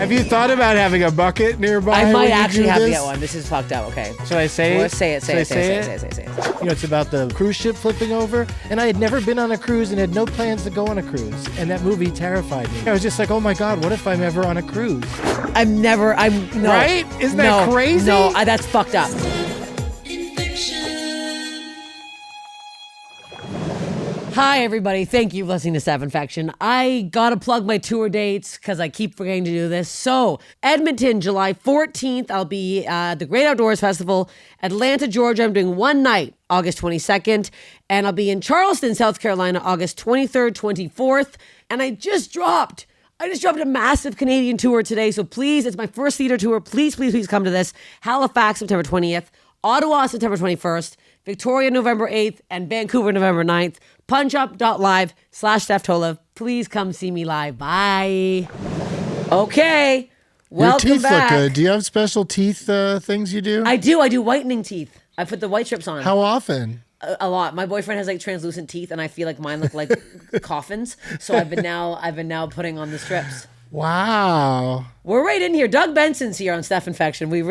Have you thought about having a bucket nearby? I might actually have to get one. This is fucked up. Okay. Should I say it? Say it. Say it. You know, it's about the cruise ship flipping over, and I had never been on a cruise and had no plans to go on a cruise, and that movie terrified me. I was just like, oh my God, what if I'm ever on a cruise? No. Right? Isn't that crazy? No, that's fucked up. Hi, everybody. Thank you for listening to Steph Infection. I got to plug my tour dates because I keep forgetting to do this. So, Edmonton, July 14th, I'll be at the Great Outdoors Festival. Atlanta, Georgia, I'm doing one night, August 22nd. And I'll be in Charleston, South Carolina, August 23rd, 24th. And I just dropped a massive Canadian tour today. So please, it's my first theater tour. Please come to this. Halifax, September 20th. Ottawa, September 21st. Victoria, November 8th. And Vancouver, November 9th. punchup.live/Steph Tolev. Please come see me live. Bye. Okay. Welcome Your teeth back. look good. Do you have special teeth things you do? I do. I do whitening teeth. I put the white strips on. How often? A lot. My boyfriend has like translucent teeth, and I feel like mine look like coffins. So I've been now putting on the strips. Wow. We're right in here. Doug Benson's here on Steph Infection. Are you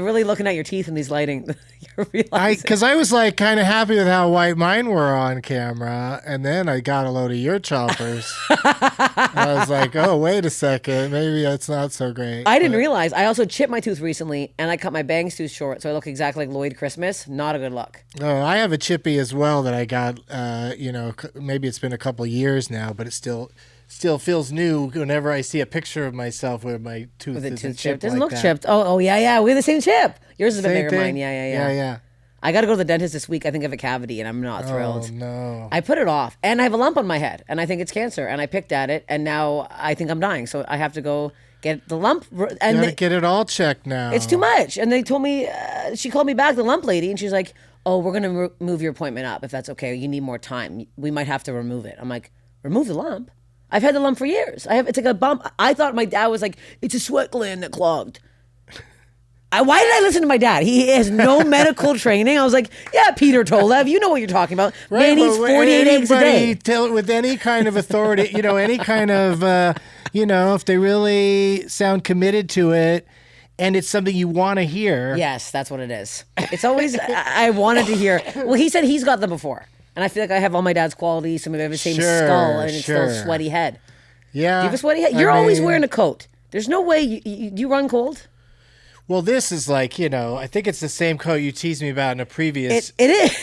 really looking at your teeth in these lighting? You're realizing. Because I was like kind of happy with how white mine were on camera, and then I got a load of your choppers. I was like, oh, wait a second, maybe that's not so great. I didn't realize. I also chipped my tooth recently, and I cut my bangs too short, so I look exactly like Lloyd Christmas. Not a good look. Oh, I have a chippy as well that I got. Maybe it's been a couple years now, but it still feels new whenever I see a picture of myself where my tooth isn't chipped. Doesn't like look chipped. Oh yeah. We have the same chip. Yours is a bit bigger than mine. Yeah. Yeah. I got to go to the dentist this week. I think I have a cavity, and I'm not thrilled. Oh no. I put it off, and I have a lump on my head, and I think it's cancer, and I picked at it, and now I think I'm dying, so I have to go get the lump. And you gotta get it all checked now. It's too much, and they told me she called me back, the lump lady, and she's like, "Oh, we're gonna move your appointment up if that's okay. You need more time. We might have to remove it." I'm like, "Remove the lump? I've had the lump for years. It's like a bump." I thought my dad was like, "It's a sweat gland that clogged." Why did I listen to my dad? He has no medical training. I was like, yeah, Peter Tolev, you know what you're talking about. Right, Man eats 48 eggs a day. With any kind of authority, any kind of, if they really sound committed to it and it's something you want to hear. Yes, that's what it is. It's always, I wanted to hear. Well, he said he's got them before. And I feel like I have all my dad's qualities. So maybe I have the same skull and it's still a sweaty head. Yeah. Do you have a sweaty head? You're always wearing a coat. There's no way you run cold. Well, this is like, I think it's the same coat you teased me about in a previous... It is.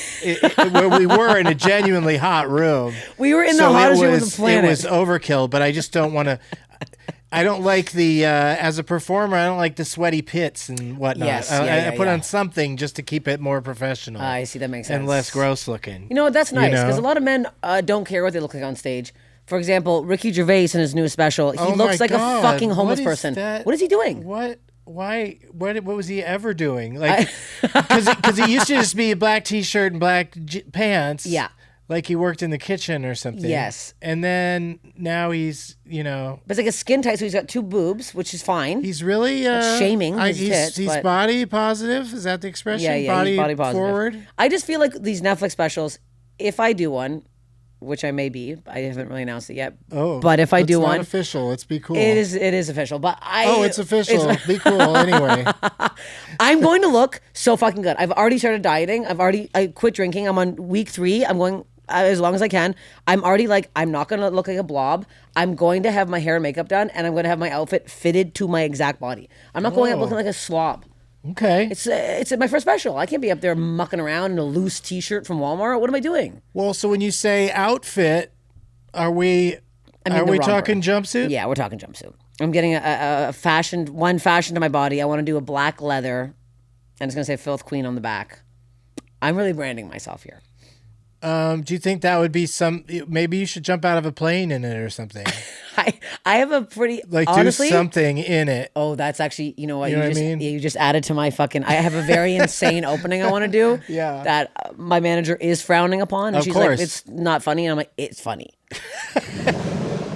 Where we were in a genuinely hot room. We were in the hottest room on the planet. It was overkill, but I just don't want to... I don't like as a performer, I don't like the sweaty pits and whatnot. Yes, I put on something just to keep it more professional. I see, that makes sense. And less gross looking. You know what, that's nice, because a lot of men don't care what they look like on stage. For example, Ricky Gervais in his newest special, he looks like a fucking homeless person. What is he doing? What? Why? What was he ever doing? Like, because he used to just be a black T-shirt and black pants. Yeah. Like he worked in the kitchen or something. Yes. And then now he's, But it's like a skin tight, so he's got two boobs, which is fine. He's really shaming his tits. He's body positive. Is that the expression? Yeah, he's body positive. Forward. I just feel like these Netflix specials, if I do one, which I may be, I haven't really announced it yet. Oh, but if I do one, it's not official. Let's be cool. It is official. But it's official. Be cool anyway. I'm going to look so fucking good. I've already started dieting. I quit drinking. I'm on week 3. I'm going as long as I can. I'm already like, I'm not going to look like a blob. I'm going to have my hair and makeup done, and I'm going to have my outfit fitted to my exact body. I'm not going up looking like a slob. Okay. It's my first special. I can't be up there mucking around in a loose T-shirt from Walmart. What am I doing? Well, so when you say outfit, are we talking jumpsuit? Yeah, we're talking jumpsuit. I'm getting a fashion to my body. I want to do a black leather, and it's going to say Filth Queen on the back. I'm really branding myself here. Do you think that would be maybe you should jump out of a plane in it or something? I have a pretty, honestly, do something in it. Oh, that's actually, you know what? You know what I mean? You just added to my fucking, I have a very insane opening I want to do. Yeah. That my manager is frowning upon. And of she's course. like, it's not funny. And I'm like, it's funny.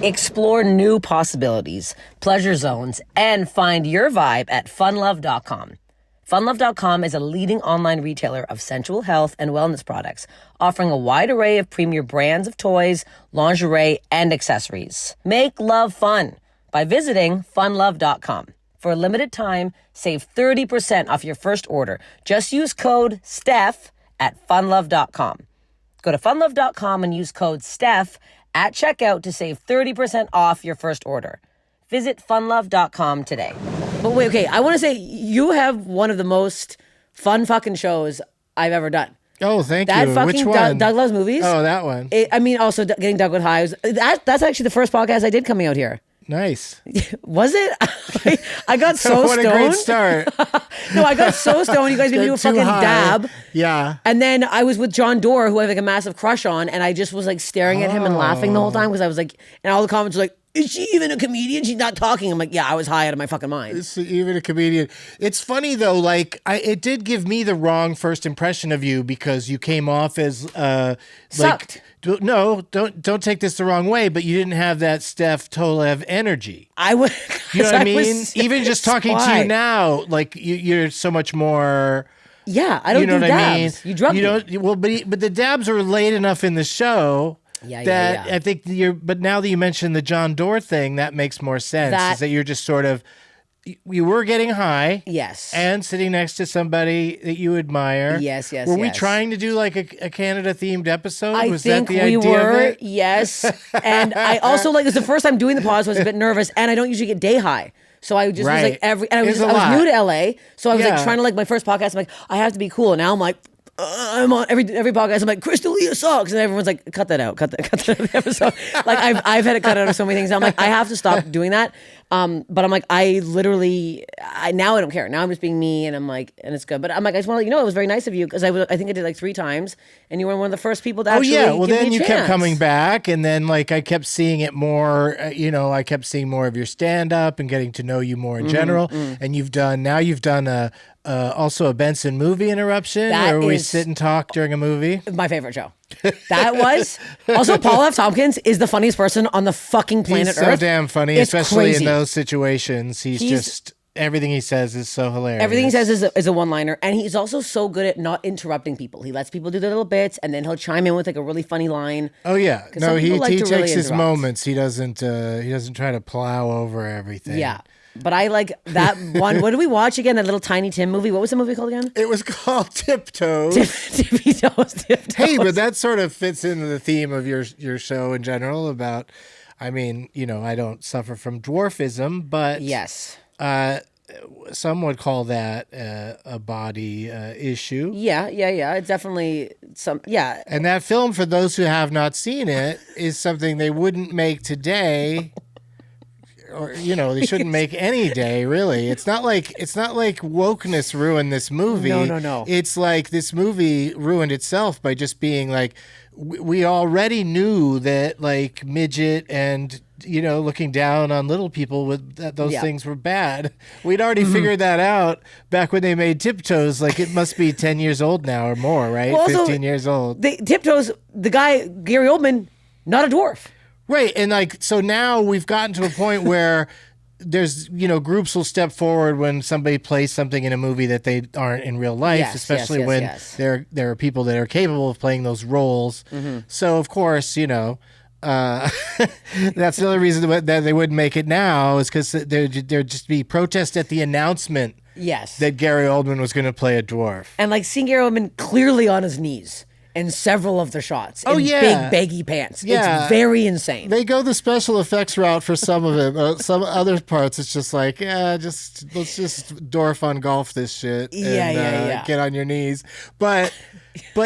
Explore new possibilities, pleasure zones, and find your vibe at funlove.com. Funlove.com is a leading online retailer of sensual health and wellness products, offering a wide array of premier brands of toys, lingerie, and accessories. Make love fun. by visiting funlove.com. For a limited time, save 30% off your first order. Just use code STEPH at funlove.com. Go to funlove.com and use code STEPH at checkout to save 30% off your first order. Visit funlove.com today. But wait, okay, I want to say you have one of the most fun fucking shows I've ever done. Oh, thank that you. Fucking Which one? Doug Loves Movies. Oh, that one. Also getting Doug with Hives. That's actually the first podcast I did coming out here. Nice. Was it? I got so what stoned. What a great start. No, I got so stoned. You guys made me do a fucking dab. Yeah. And then I was with John Doerr, who I have like a massive crush on, and I just was like staring at him and laughing the whole time because I was like, and all the comments were like, is she even a comedian? She's not talking. I'm like, yeah, I was high out of my fucking mind. Is she even a comedian? It's funny though, like it did give me the wrong first impression of you because you came off as sucked. No, don't take this the wrong way, but you didn't have that Steph Tolev energy. I would. You know what I mean? Even just talking to you now, like you're so much more. Yeah, I don't do dabs. I mean? You drug me. Well, but the dabs were late enough in the show. Yeah. I think but now that you mentioned the John Doerr thing, that makes more sense. Is that you're just sort of, you were getting high. Yes. And sitting next to somebody that you admire. Yes. Were we trying to do like a Canada themed episode? Was that the idea of it? Yes. And I also it was the first time doing the pod, so I was a bit nervous, and I don't usually get day high. So I just was like I was new to LA, so I was like trying to my first podcast. I'm like, I have to be cool, and now I'm like, I'm on every podcast. I'm like, Crystalia sucks, and everyone's like, cut that out of the episode. Like I've had it cut out of so many things. I'm like, I have to stop doing that. But I'm like, I now I don't care. Now I'm just being me, and I'm like, and it's good. But I'm like, I just want to let you know it was very nice of you because I think I did like 3 times, and you were one of the first people to actually. Oh yeah, well give then me a you chance. kept coming back, and then like I kept seeing it more. I kept seeing more of your stand up and getting to know you more in general. And you've done also a Benson movie interruption where we sit and talk during a movie. My favorite show. That was also Paul F. Tompkins is the funniest person on the fucking planet Earth. He's so damn funny, it's especially crazy. in those situations. He's just everything he says is so hilarious. Everything he says is a one-liner, and he's also so good at not interrupting people. He lets people do their little bits, and then he'll chime in with like a really funny line. Oh yeah, no, he takes really his moments. He doesn't try to plow over everything. Yeah. But I like that one. What did we watch again? That little Tiny Tim movie. What was the movie called again? It was called Tiptoes. Tiptoes. Hey, but that sort of fits into the theme of your show in general about, I mean, I don't suffer from dwarfism, but yes. Some would call that a body issue. Yeah. It's definitely yeah. And that film, for those who have not seen it, is something they wouldn't make today. Or they shouldn't make any day, really. It's not like wokeness ruined this movie. No. It's like this movie ruined itself by just being like, we already knew that like midget and looking down on little people those things were bad. We'd already figured that out back when they made Tiptoes. Like it must be 10 years old now or more, right? Well, 15 years old. Tiptoes, the guy Gary Oldman, not a dwarf. Right, and so now we've gotten to a point where there's groups will step forward when somebody plays something in a movie that they aren't in real life, especially when there are people that are capable of playing those roles. Mm-hmm. So of course, that's the only reason that they wouldn't make it now is because there'd just be protest at the announcement. Yes, that Gary Oldman was going to play a dwarf, and like seeing Gary Oldman clearly on his knees in several of the shots. Oh, in yeah. Big baggy pants. Yeah. It's very insane. They go the special effects route for some of it. Some other parts, it's just like, let's just Dorf on golf this shit. And, get on your knees. But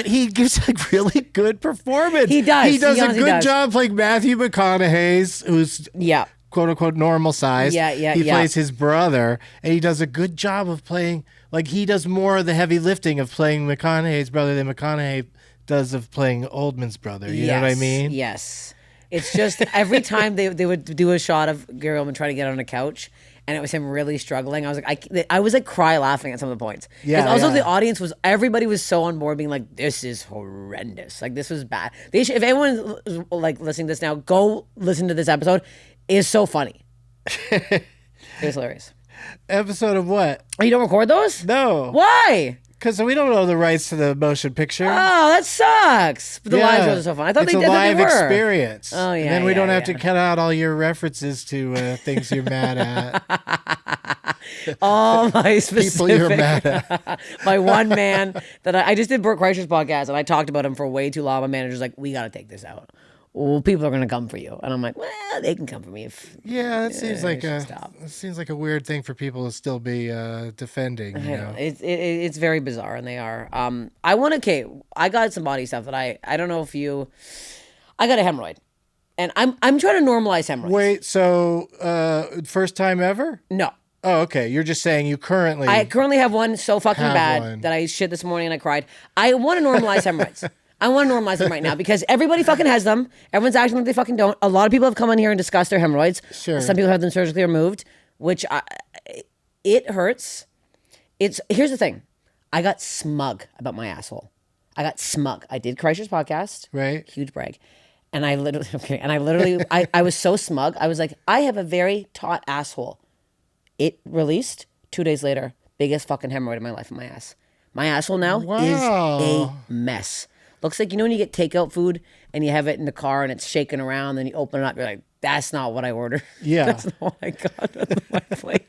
he gives a really good performance. He does. He does a good job playing Matthew McConaughey's, who's quote unquote normal size. He plays his brother, and he does a good job of playing, like he does more of the heavy lifting of playing McConaughey's brother than McConaughey does of playing Oldman's brother. You know what I mean? Yes. It's just every time they would do a shot of Gary Oldman trying to get on a couch and it was him really struggling, I was like cry laughing at some of the points. Yeah. Also the audience everybody was so on board being like, this is horrendous. Like this was bad. If anyone like listening to this now, go listen to this episode. It is so funny. It was hilarious. Episode of what? Oh, you don't record those? No. Why? Because we don't own the rights to the motion picture. Oh, that sucks. But the live shows are so fun. I thought it's they a live were. experience. Oh, yeah. And then we don't have to cut out all your references to things you're mad at. All my specific people you're mad at. My one man that I just did Burt Kreischer's podcast, and I talked about him for way too long. My manager's like, we got to take this out. Well, people are going to come for you. And I'm like, well, they can come for me. That seems like a weird thing for people to still be defending. You know? It's very bizarre, and they are. I got some body stuff that I don't know if you. I got a hemorrhoid, and I'm trying to normalize hemorrhoids. Wait, so first time ever? No. Oh, okay. You're just saying I currently have one so fucking bad that I shit this morning and I cried. I want to normalize hemorrhoids. I want to normalize them right now because everybody fucking has them. Everyone's acting like they fucking don't. A lot of people have come on here and discussed their hemorrhoids. Sure. Some people have them surgically removed, which it hurts. Here's the thing. I got smug about my asshole. I got smug. I did Kreischer's podcast. Right. Huge brag. And I literally, I was so smug. I was like, I have a very taut asshole. It released 2 days later. Biggest fucking hemorrhoid in my life in my ass. My asshole now is a mess. Looks like, when you get takeout food and you have it in the car and it's shaking around, then you open it up, you're like, that's not what I ordered. Yeah. That's not what I got on my plate.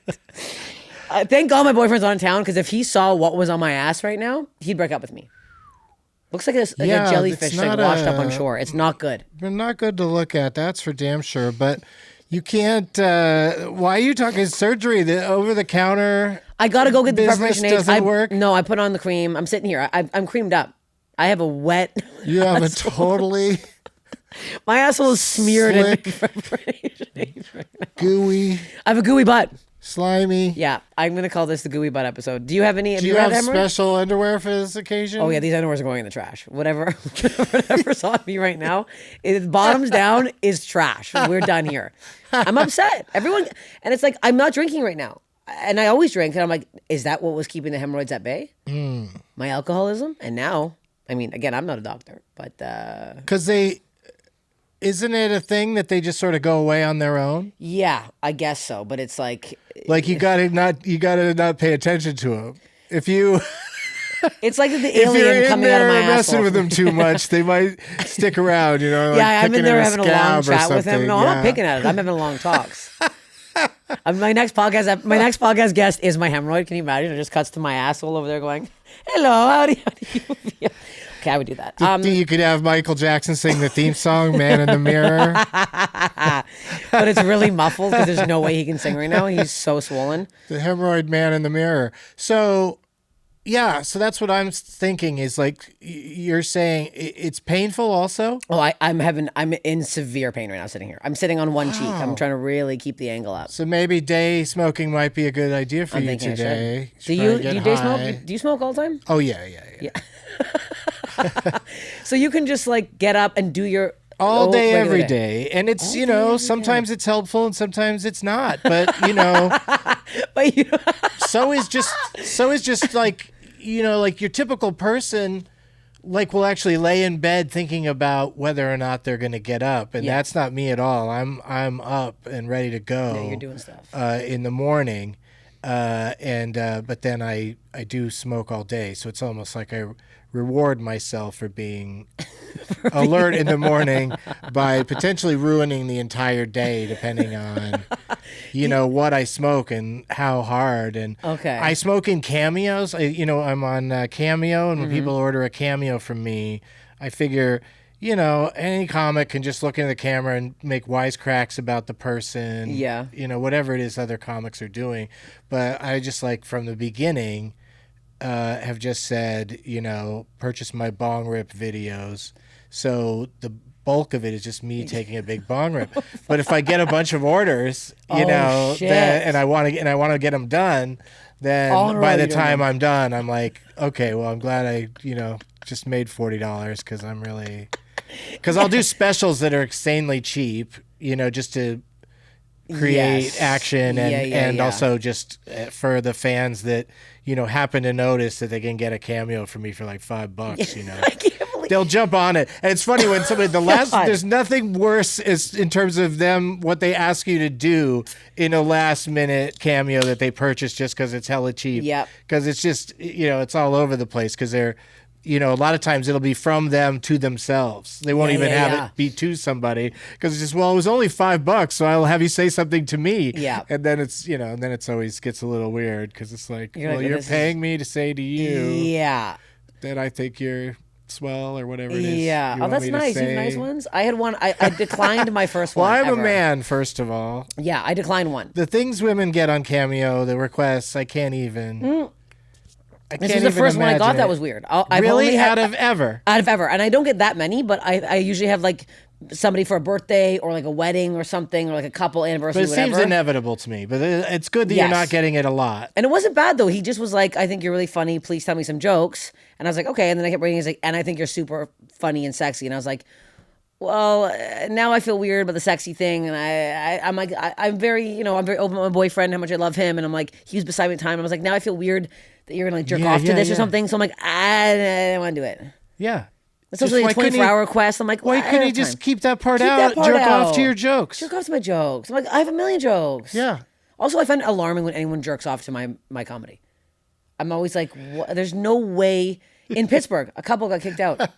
Thank God my boyfriend's on town, because if he saw what was on my ass right now, he'd break up with me. Looks like a jellyfish washed up on shore. It's not good. They're not good to look at, that's for damn sure. But you can't, why are you talking surgery? The over-the-counter I got to go get the preparation aids. Doesn't work? No, I put on the cream. I'm sitting here. I'm creamed up. I have a wet. You have a totally. My asshole is smeared in preparation aids right now. Gooey. I have a gooey butt. Slimy. Yeah, I'm going to call this the gooey butt episode. Do you have any? Do you have special underwear for this occasion? Oh, yeah, these underwears are going in the trash. Whatever's on me right now, bottoms down is trash. We're done here. I'm upset. Everyone, and it's like, I'm not drinking right now. And I always drink, and I'm like, is that what was keeping the hemorrhoids at bay? My alcoholism? And now, I mean, again, I'm not a doctor, but... Because isn't it a thing that they just sort of go away on their own? Yeah, I guess so, but it's like... Like you gotta not pay attention to them. If you... It's like the alien coming out of my asshole. If you're messing with them too much, they might stick around, Like I'm in there having a long chat with him. No, yeah. I'm not picking at it. I'm having long talks. My next podcast guest is my hemorrhoid. Can you imagine? It just cuts to my asshole over there going, hello, how do you feel? Okay, I would do that. You could have Michael Jackson sing the theme song, Man in the Mirror. But it's really muffled because there's no way he can sing right now. He's so swollen. The hemorrhoid Man in the Mirror. So, yeah, so that's what I'm thinking is like you're saying it's painful also? Oh, I'm in severe pain right now sitting here. I'm sitting on one cheek. I'm trying to really keep the angle up. So maybe day smoking might be a good idea for you today. Do you day smoke? Do you smoke all the time? Oh, yeah. So you can just like get up and do your all day, every day. And it's, sometimes it's helpful and sometimes it's not. But, so is just like, like your typical person, like will actually lay in bed thinking about whether or not they're going to get up. And that's not me at all. I'm up and ready to go. Yeah, you're doing stuff. In the morning. But then I do smoke all day. So it's almost like I reward myself for being alert in the morning by potentially ruining the entire day, depending on, what I smoke and how hard. And I smoke in cameos. I'm on Cameo, and when people order a cameo from me, I figure, any comic can just look into the camera and make wisecracks about the person. Yeah. Whatever it is other comics are doing. But I just from the beginning have just said, purchase my bong rip videos. So the bulk of it is just me taking a big bong rip. But if I get a bunch of orders, and I want to get them done, then by the time I'm done, I'm like, okay, well, I'm glad I, just made $40 because I'll do specials that are insanely cheap, just to create action and also just for the fans that happen to notice that they can get a cameo from me for like $5. I can't believe they'll jump on it. And it's funny when somebody, there's nothing worse is in terms of them, what they ask you to do in a last minute cameo that they purchase just because it's hella cheap. Yep. Because it's just, it's all over the place because they're, a lot of times it'll be from them to themselves. They won't even have it be to somebody because it's just, it was only $5, so I'll have you say something to me. Yeah. And then it's, and then it's always gets a little weird because it's like, you're paying me to say to you. Yeah. That I think you're swell or whatever it is. Yeah. Oh, that's nice. You have nice ones? I had one. I declined my first one. Well, I'm a man, first of all. Yeah, I declined one. The things women get on Cameo, the requests, I can't even. This was the first one I got that was weird. Really? Out of ever? Out of ever. And I don't get that many, but I usually have like somebody for a birthday or like a wedding or something or like a couple anniversary, but it seems inevitable to me. But it's good that you're not getting it a lot. And it wasn't bad though. He just was like, I think you're really funny. Please tell me some jokes. And I was like, okay. And then I kept reading. He's like, and I think you're super funny and sexy. And I was like, well, now I feel weird about the sexy thing. And I'm like, I'm very open with my boyfriend, how much I love him. And I'm like, he was beside me at the time. And I was like, now I feel weird that you're going to like jerk off to this or something. So I'm like, I don't want to do it. Yeah. It's also like a 24-hour request. I'm like, why couldn't you just keep that part out? Jerk off to your jokes. Jerk off to my jokes. I'm like, I have a million jokes. Yeah. Also, I find it alarming when anyone jerks off to my comedy. I'm always like, what? There's no way. In Pittsburgh, a couple got kicked out.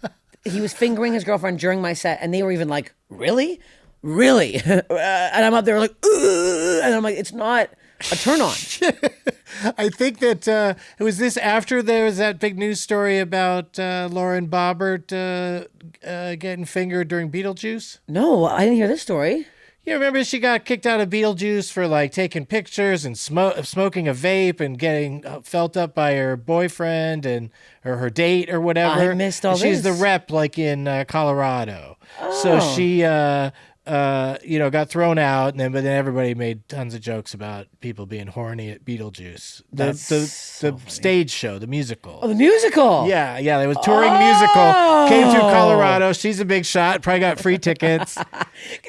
He was fingering his girlfriend during my set, and they were even like, really? Really? And I'm up there like, ugh. And I'm like, it's not a turn on. I think that it was this after there was that big news story about Lauren Boebert getting fingered during Beetlejuice. No, I didn't hear this story. You remember she got kicked out of Beetlejuice for like taking pictures and smoking a vape and getting felt up by her boyfriend or her date or whatever. I missed all this. She's the rep like in Colorado. Oh. So she got thrown out, but then everybody made tons of jokes about people being horny at Beetlejuice. The stage show, the musical. Oh, the musical. Yeah. They was touring musical. Came through Colorado. She's a big shot. Probably got free tickets.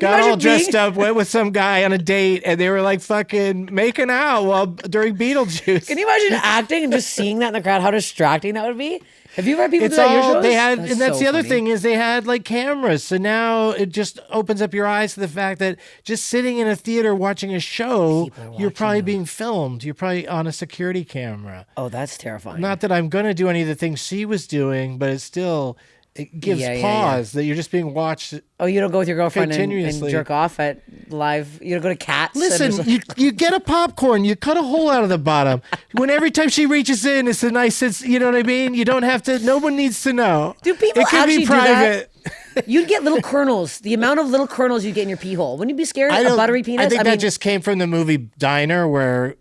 Got all dressed up. Went with some guy on a date, and they were like fucking making out during Beetlejuice. Can you imagine acting and just seeing that in the crowd? How distracting that would be. Have you ever had people do that at your shows? They had, and that's so the other thing is they had like cameras. So now it just opens up your eyes to the fact that just sitting in a theater watching a show, you're probably being filmed. You're probably on a security camera. Oh, that's terrifying. Not that I'm going to do any of the things she was doing, but it gives pause that you're just being watched. Oh, you don't go with your girlfriend and jerk off at live. You don't go to Cats. Listen, you get a popcorn. You cut a hole out of the bottom. When every time she reaches in, it's a nice. You know what I mean. You don't have to. No one needs to know. Do people actually be private? Do that? You'd get little kernels. The amount of little kernels you get in your pee hole. Wouldn't you be scared of buttery penis? I think that just came from the movie Diner, where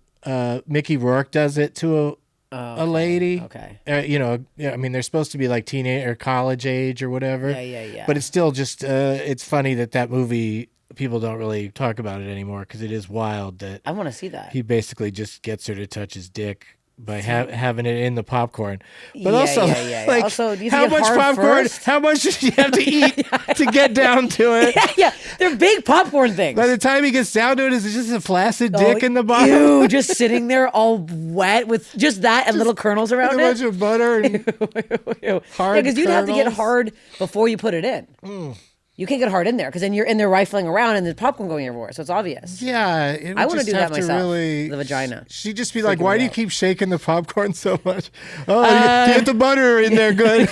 Mickey Rourke does it to a lady. Okay. They're supposed to be like teenage or college age or whatever. Yeah. But it's still just, it's funny that movie, people don't really talk about it anymore because it is wild that I want to see that. He basically just gets her to touch his dick by having it in the popcorn. But Like, also, do you how much popcorn? First? How much does she have to eat to get down to it? Yeah. They're big popcorn things. By the time he gets down to it, is it just a flaccid dick in the bottom? Ew, just sitting there all wet with just that and little kernels around it. A bunch of butter and hard because you'd have to get hard before you put it in. You can't get hard in there because then you're in there rifling around and there's popcorn going everywhere. So it's obvious. Yeah. I want to do that myself. The vagina. She'd just be like, why do you keep shaking the popcorn so much? Oh, get the butter in there good.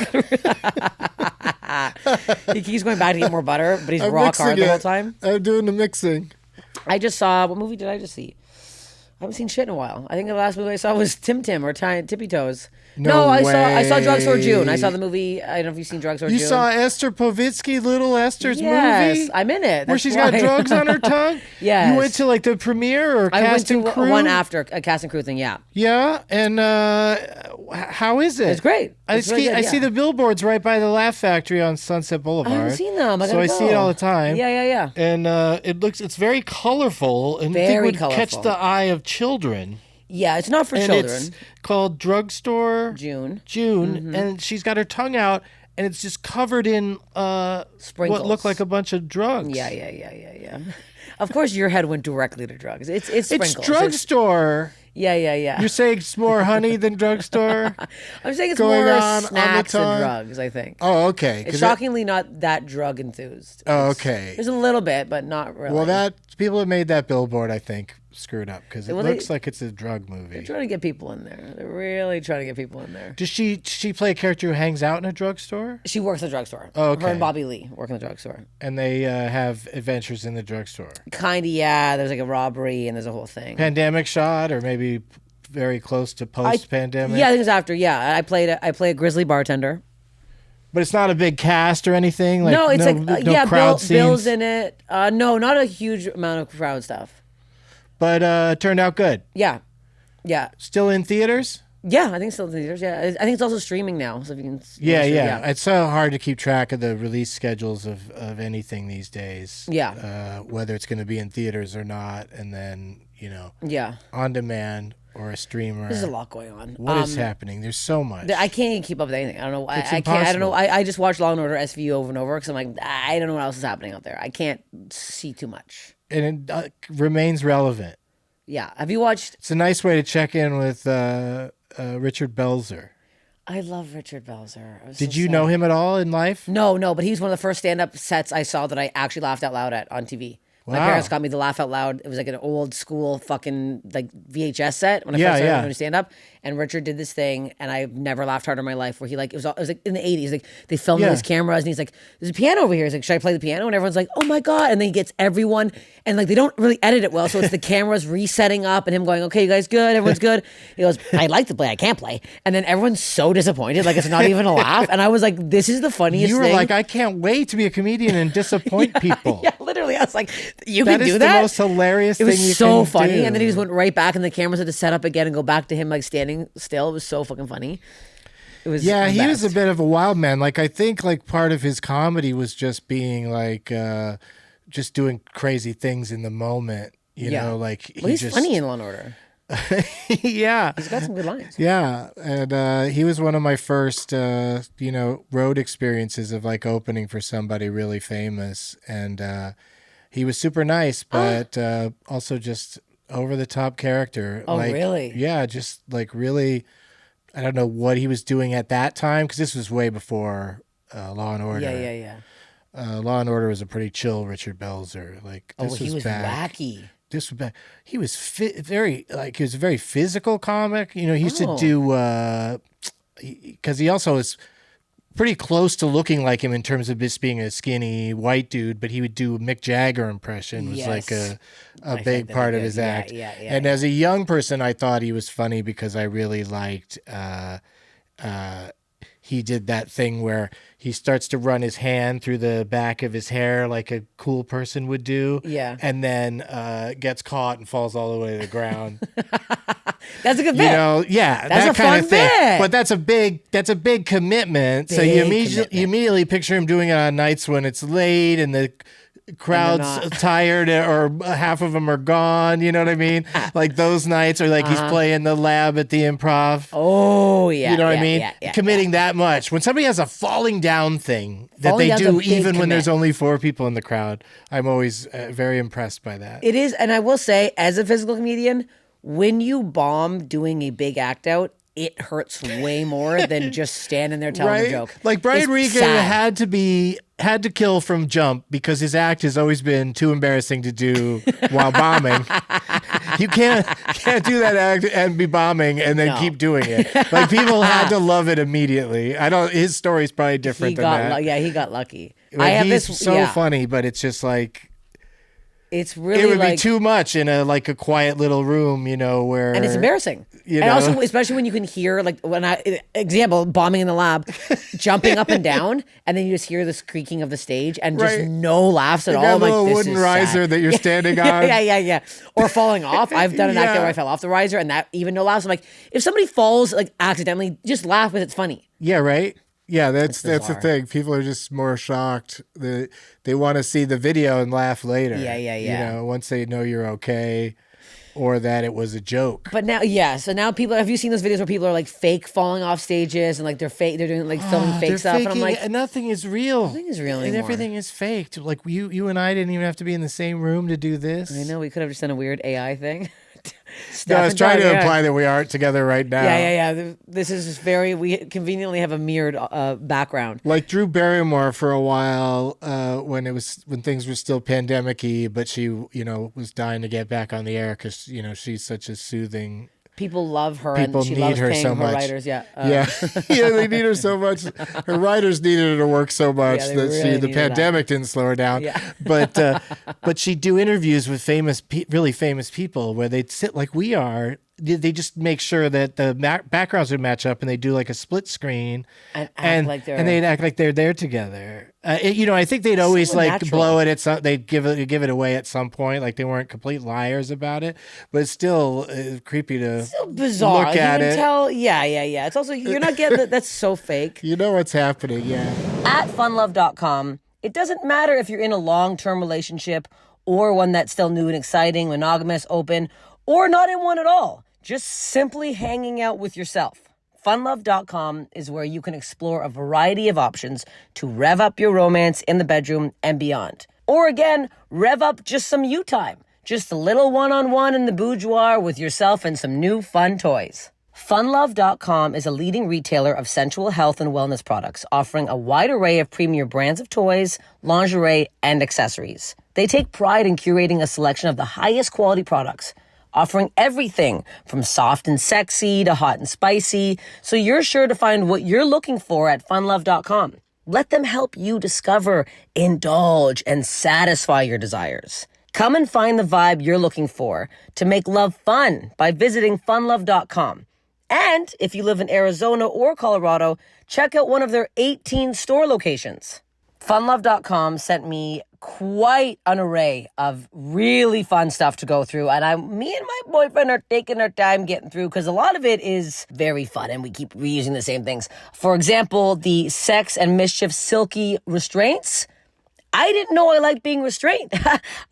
He keeps going back to get more butter, but he's rock hard the whole time. I'm doing the mixing. I just saw, what movie did I just see? I haven't seen shit in a while. I think the last movie I saw was Tim or Tippy Toes. No, I saw Drugstore June. I saw the movie. I don't know if you've seen Drugstore June. You saw Esther Povitsky, Little Esther's movie? Yes, I'm in it. Where she's got drugs on her tongue? Yes. You went to like the premiere or cast and crew? I went to one after a cast and crew thing, yeah. Yeah, and how is it? It's great. I see the billboards right by the Laugh Factory on Sunset Boulevard. I haven't seen them. I see it all the time. Yeah. And it's very colorful and very would catch the eye of children. Yeah, it's not for children. It's called Drugstore June. Mm-hmm. And she's got her tongue out, and it's just covered in sprinkles. What look like a bunch of drugs. Yeah. Of course, your head went directly to drugs. It's sprinkles. It's drugstore. Yeah. You're saying it's more honey than drugstore? I'm saying it's going more on snacks the than tongue? drugs, I think. Oh, okay. It's shockingly not that drug enthused. Oh, okay. There's a little bit, but not really. Well, that people that made that billboard, I think, screwed up because it looks like it's a drug movie. They're trying to get people in there. They're really trying to get people in there. Does she play a character who hangs out in a drugstore? She works in a drugstore. Oh, okay. Her and Bobby Lee work in the drugstore. And they have adventures in the drugstore. Kinda, yeah. There's like a robbery and there's a whole thing. Pandemic shot, or maybe very close to post-pandemic. Yeah, I think it's after. Yeah, I play a grizzly bartender. But it's not a big cast or anything. Like, no, it's no crowd scenes. Bill's in it. No, not a huge amount of crowd stuff. But turned out good. Yeah. Still in theaters? Yeah, I think it's still in theaters. Yeah, I think it's also streaming now. So if you can. Yeah. It's so hard to keep track of the release schedules of anything these days. Yeah. Whether it's going to be in theaters or not, and then on demand or a streamer. There's a lot going on. What is happening? There's so much. I can't even keep up with anything. I don't know. It's I can't. I don't know. impossible. I just watch Law and Order SVU over and over because I'm like, I don't know what else is happening out there. I can't see too much. And it remains relevant. Yeah. Have you watched? It's a nice way to check in with Richard Belzer. I love Richard Belzer. Did you know him at all in life? No, but he was one of the first stand-up sets I saw that I actually laughed out loud at on TV. My parents got me the laugh out loud. It was like an old school fucking like VHS set when I first started doing stand up. And Richard did this thing, and I've never laughed harder in my life. Where he like it was like in the 80s, like they filmed his cameras, and he's like, "There's a piano over here." He's like, "Should I play the piano?" And everyone's like, "Oh my god!" And then he gets everyone, and like they don't really edit it well, so it's the cameras resetting up and him going, "Okay, you guys good? Everyone's good." He goes, "I'd like to play, I can't play." And then everyone's so disappointed, like it's not even a laugh. And I was like, "This is the funniest." You were thing. like, "I can't wait to be a comedian and disappoint people." Yeah, literally, I was like, "You can do that." That is the most hilarious thing you can do. It was so funny, and then he just went right back, and the cameras had to set up again and go back to him like standing still. It was so fucking funny. It was he was a bit of a wild man. Like I think like part of his comedy was just being like just doing crazy things in the moment. You know, like he's funny in Law and Order. Yeah, he's got some good lines. Yeah, and he was one of my first road experiences of like opening for somebody really famous, and he was super nice, but also just over the top character. Oh, like, really? Yeah, just like really. I don't know what he was doing at that time because this was way before Law and Order. Yeah. Law and Order was a pretty chill Richard Belzer. Like this he was back. wacky. This was back. He was he was a very physical comic. You know, he used to do because he also was pretty close to looking like him in terms of just being a skinny white dude, but he would do a Mick Jagger impression. Was like a big part of his act. And as a young person, I thought he was funny because I really liked he did that thing where he starts to run his hand through the back of his hair like a cool person would do. Yeah. And then gets caught and falls all the way to the ground. That's a good bit. You know, yeah, that's that a kind fun of thing. Bit. But that's a big commitment. So you immediately picture him doing it on nights when it's late and the crowd's tired or half of them are gone. You know what I mean? Like those nights, or like he's playing the lab at the Improv. Oh yeah, you know what I mean? Yeah, committing that much. When somebody has a falling down thing that they do, even when there's only 4 people in the crowd, I'm always very impressed by that. It is, and I will say, as a physical comedian, when you bomb doing a big act out, it hurts way more than just standing there telling a joke. Like Brian Regan had to kill from jump because his act has always been too embarrassing to do while bombing. You can't do that act and be bombing and then keep doing it. Like people had to love it immediately. His story's probably different than that. He got lucky. He's funny, but it's just like it's really it would be too much in a quiet little room, you know, where and it's embarrassing. And also, especially when you can hear example bombing in the lab, jumping up and down, and then you just hear this creaking of the stage and just no laughs at all. Got a little wooden riser that you're standing on. Yeah. Or falling off. I've done an act where I fell off the riser and that even no laughs. I'm like, if somebody falls like accidentally, just laugh because it's funny. Yeah, right. Yeah, that's the thing. People are just more shocked. They want to see the video and laugh later. Yeah. You know, once they know you're okay or that it was a joke. But now, so now people, have you seen those videos where people are like fake falling off stages and like they're doing like filming fake stuff? And I'm like, nothing is real. Nothing is real anymore. And everything is faked. Like you and I didn't even have to be in the same room to do this. I know, we could have just done a weird AI thing. No, I was trying to imply that we aren't together right now. Yeah. This is we conveniently have a mirrored background. Like Drew Barrymore for a while when things were still pandemic-y, but she, was dying to get back on the air because, she's such a soothing. People love her. People and she need loves her paying so her much. Writers, yeah. They need her so much. Her writers needed her to work so much that the pandemic didn't slow her down. Yeah. But she'd do interviews with really famous people where they'd sit like we are. They just make sure that the backgrounds would match up, and they do like a split screen and they'd act like they're there together. I think they'd always blow it at some. They'd give it away at some point, like they weren't complete liars about it. But it's still creepy to so bizarre. Look at it. Tell, yeah. It's also you're not getting that. That's so fake. You know what's happening, yeah. At funlove.com, it doesn't matter if you're in a long-term relationship or one that's still new and exciting, monogamous, open, or not in one at all. Just simply hanging out with yourself. Funlove.com is where you can explore a variety of options to rev up your romance in the bedroom and beyond. Or again, rev up just some you time. Just a little one-on-one in the boudoir with yourself and some new fun toys. Funlove.com is a leading retailer of sensual health and wellness products, offering a wide array of premier brands of toys, lingerie, and accessories. They take pride in curating a selection of the highest quality products, offering everything from soft and sexy to hot and spicy, so you're sure to find what you're looking for at funlove.com. Let them help you discover, indulge, and satisfy your desires. Come and find the vibe you're looking for to make love fun by visiting funlove.com. And if you live in Arizona or Colorado, check out one of their 18 store locations. Funlove.com sent me quite an array of really fun stuff to go through, and me and my boyfriend are taking our time getting through because a lot of it is very fun and we keep reusing the same things. For example, the Sex and Mischief Silky Restraints. I didn't know I liked being restrained.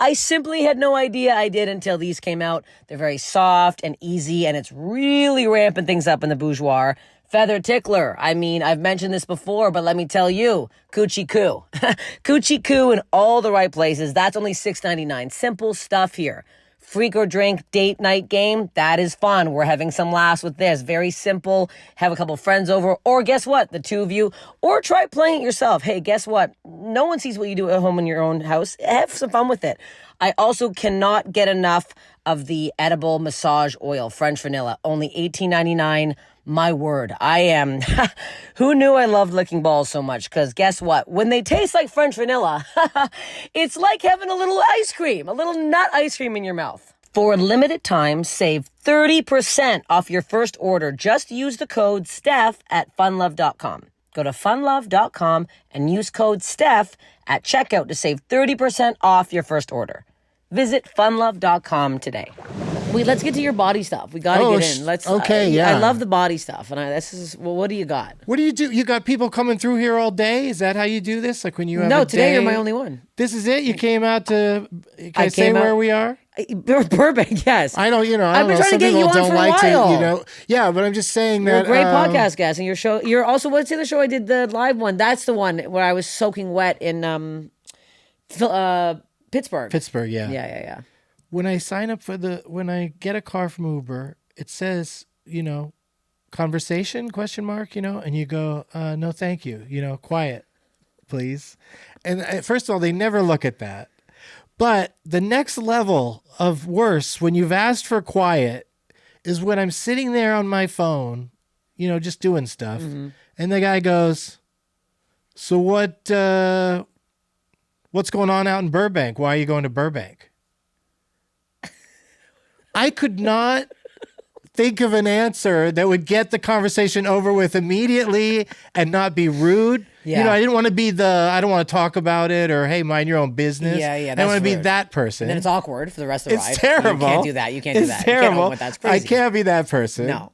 I simply had no idea I did until these came out. They're very soft and easy, and it's really ramping things up in the boudoir. Feather tickler. I mean, I've mentioned this before, but let me tell you, Coochie Coo. Coochie Coo in all the right places. That's only $6.99. Simple stuff here. Freak or drink date night game. That is fun. We're having some laughs with this. Very simple. Have a couple friends over, or guess what? The two of you, or try playing it yourself. Hey, guess what? No one sees what you do at home in your own house. Have some fun with it. I also cannot get enough of the edible massage oil, French vanilla. Only $18.99. My word, I am. Who knew I loved licking balls so much? Because guess what? When they taste like French vanilla, it's like having a little ice cream, a little nut ice cream in your mouth. For a limited time, save 30% off your first order. Just use the code Steph at funlove.com. Go to funlove.com and use code Steph at checkout to save 30% off your first order. Visit funlove.com today. Wait, let's get to your body stuff. We got to get in. Let's. Okay, yeah. I love the body stuff, and what do you got? What do you do? You got people coming through here all day? Is that how you do this? Like when you have No, a today day? you're my only one. This is it? You came out to. Can I say where we are? Burbank, yes. I don't. I've been trying to get you on for a while. Yeah, but I'm just saying You're that. a great podcast guest, and your show. You're also what's the other show I did the live one? That's the one where I was soaking wet in Pittsburgh. Pittsburgh, yeah. Yeah. When I sign up when I get a car from Uber, it says, conversation, ? And you go, no, thank you, quiet, please. And first of all, they never look at that. But the next level of worse, when you've asked for quiet, is when I'm sitting there on my phone, just doing stuff. Mm-hmm. And the guy goes, so what's going on out in Burbank? Why are you going to Burbank? I could not think of an answer that would get the conversation over with immediately and not be rude. Yeah. I didn't want to be I don't want to talk about it or, hey, mind your own business. Yeah. I don't want to be that person. And then it's awkward for the rest of the ride. It's terrible. You can't do that. You can't do that. It's terrible. That's crazy. I can't be that person. No.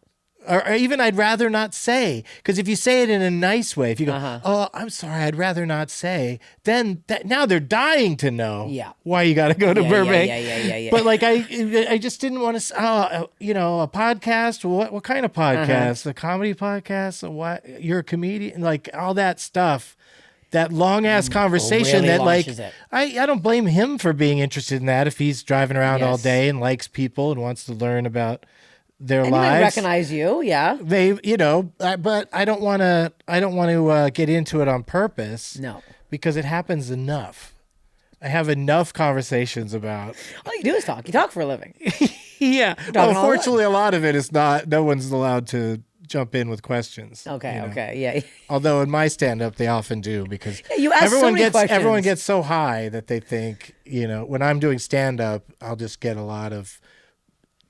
Or even I'd rather not say, because if you say it in a nice way, if you go, oh, I'm sorry, I'd rather not say, then now they're dying to know why you got to go to Burbank. Yeah. But like I just didn't want to, a podcast. What kind of podcast? A comedy podcast? What? You're a comedian? Like all that stuff that long ass conversation really that like it. I don't blame him for being interested in that if he's driving around all day and likes people and wants to learn about their lives. He might recognize you, yeah. They, but I don't want to get into it on purpose. No, because it happens enough. I have enough conversations about. All you do is talk. You talk for a living. Yeah. Well, unfortunately, a lot of it is not. No one's allowed to jump in with questions. Okay, yeah. Although in my stand-up, they often do because you ask so many questions. Everyone gets so high that they think, when I'm doing stand-up, I'll just get a lot of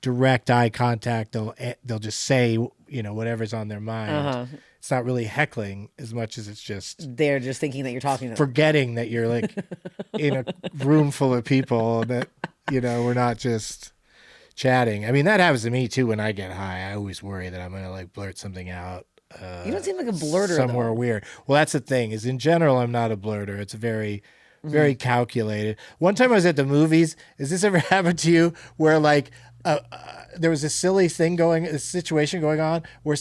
direct eye contact. They'll just say, whatever's on their mind. Uh-huh. It's not really heckling as much as it's just they're just thinking that you're talking to them. Forgetting that you're like in a room full of people that we're not just chatting. I mean, that happens to me too when I get high. I always worry that I'm gonna like blurt something out. You don't seem like a blurter somewhere though. Weird. Well, that's the thing. Is in general, I'm not a blurter. It's very, very calculated. One time I was at the movies. Has this ever happened to you? Where like there was a silly situation going on where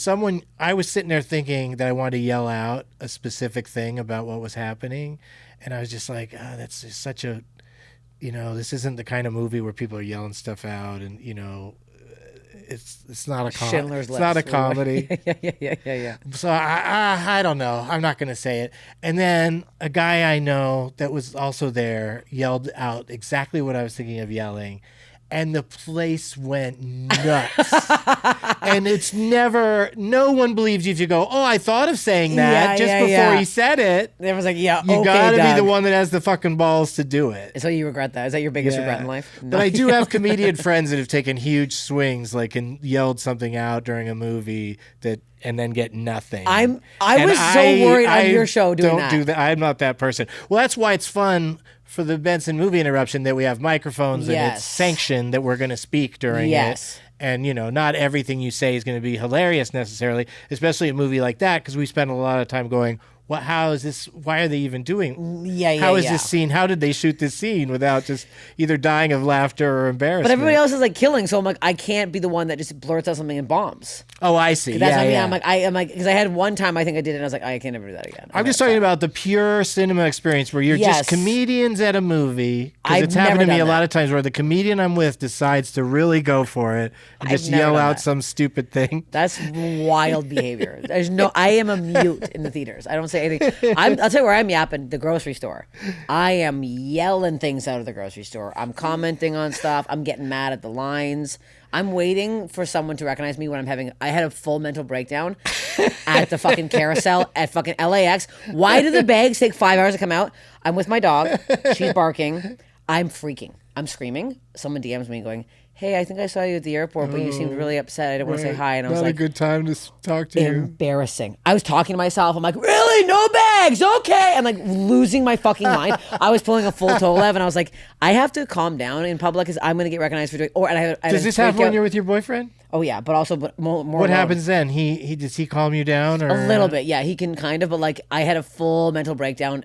I was sitting there thinking that I wanted to yell out a specific thing about what was happening. And I was just like, that's just such a, this isn't the kind of movie where people are yelling stuff out and, it's not a Schindler's List. It's not a comedy. Yeah. So I don't know. I'm not going to say it. And then a guy I know that was also there yelled out exactly what I was thinking of yelling. And the place went nuts. And it's no one believes you if you go, I thought of saying that before he said it. Everyone's like, you gotta be the one that has the fucking balls to do it. So you regret that? Is that your biggest regret in life? No. But I do have comedian friends that have taken huge swings, like and yelled something out during a movie and then get nothing. I was so worried on your show doing that. Don't do that. I'm not that person. Well, that's why it's fun for the Benson movie interruption that we have microphones and it's sanctioned that we're going to speak during it. And, not everything you say is going to be hilarious necessarily, especially a movie like that, because we spend a lot of time going, how is this? Why are they even doing? How is this scene? How did they shoot this scene without just either dying of laughter or embarrassment? But everybody else is like killing, so I'm like, I can't be the one that just blurts out something and bombs. Oh, I see. That's what I mean. I'm like, because I had one time I think I did it, and I was like, I can't never do that again. I'm just talking about the pure cinema experience where you're just comedians at a movie. Because it's happened to me a lot of times where the comedian I'm with decides to really go for it and just yell out some stupid thing. That's wild behavior. I am a mute in the theaters. I don't say anything. I'll tell you where I'm yapping, the grocery store. I am yelling things out of the grocery store. I'm commenting on stuff. I'm getting mad at the lines. I'm waiting for someone to recognize me when I had a full mental breakdown at the fucking carousel at fucking LAX. Why do the bags take 5 hours to come out? I'm with my dog. She's barking. I'm freaking. I'm screaming. Someone DMs me going, hey, I think I saw you at the airport, but you seemed really upset. I didn't want to say hi. And I was like, not a good time to talk to you. Embarrassing. I was talking to myself. I'm like, really? No bags? Okay. I'm like losing my fucking mind. I was pulling a full Tolev, and I was like, I have to calm down in public because I'm going to get recognized for doing. Does this happen when you're with your boyfriend? Oh yeah, but also more. What happens then? Does he calm you down or a little bit? Yeah, he can kind of. But like, I had a full mental breakdown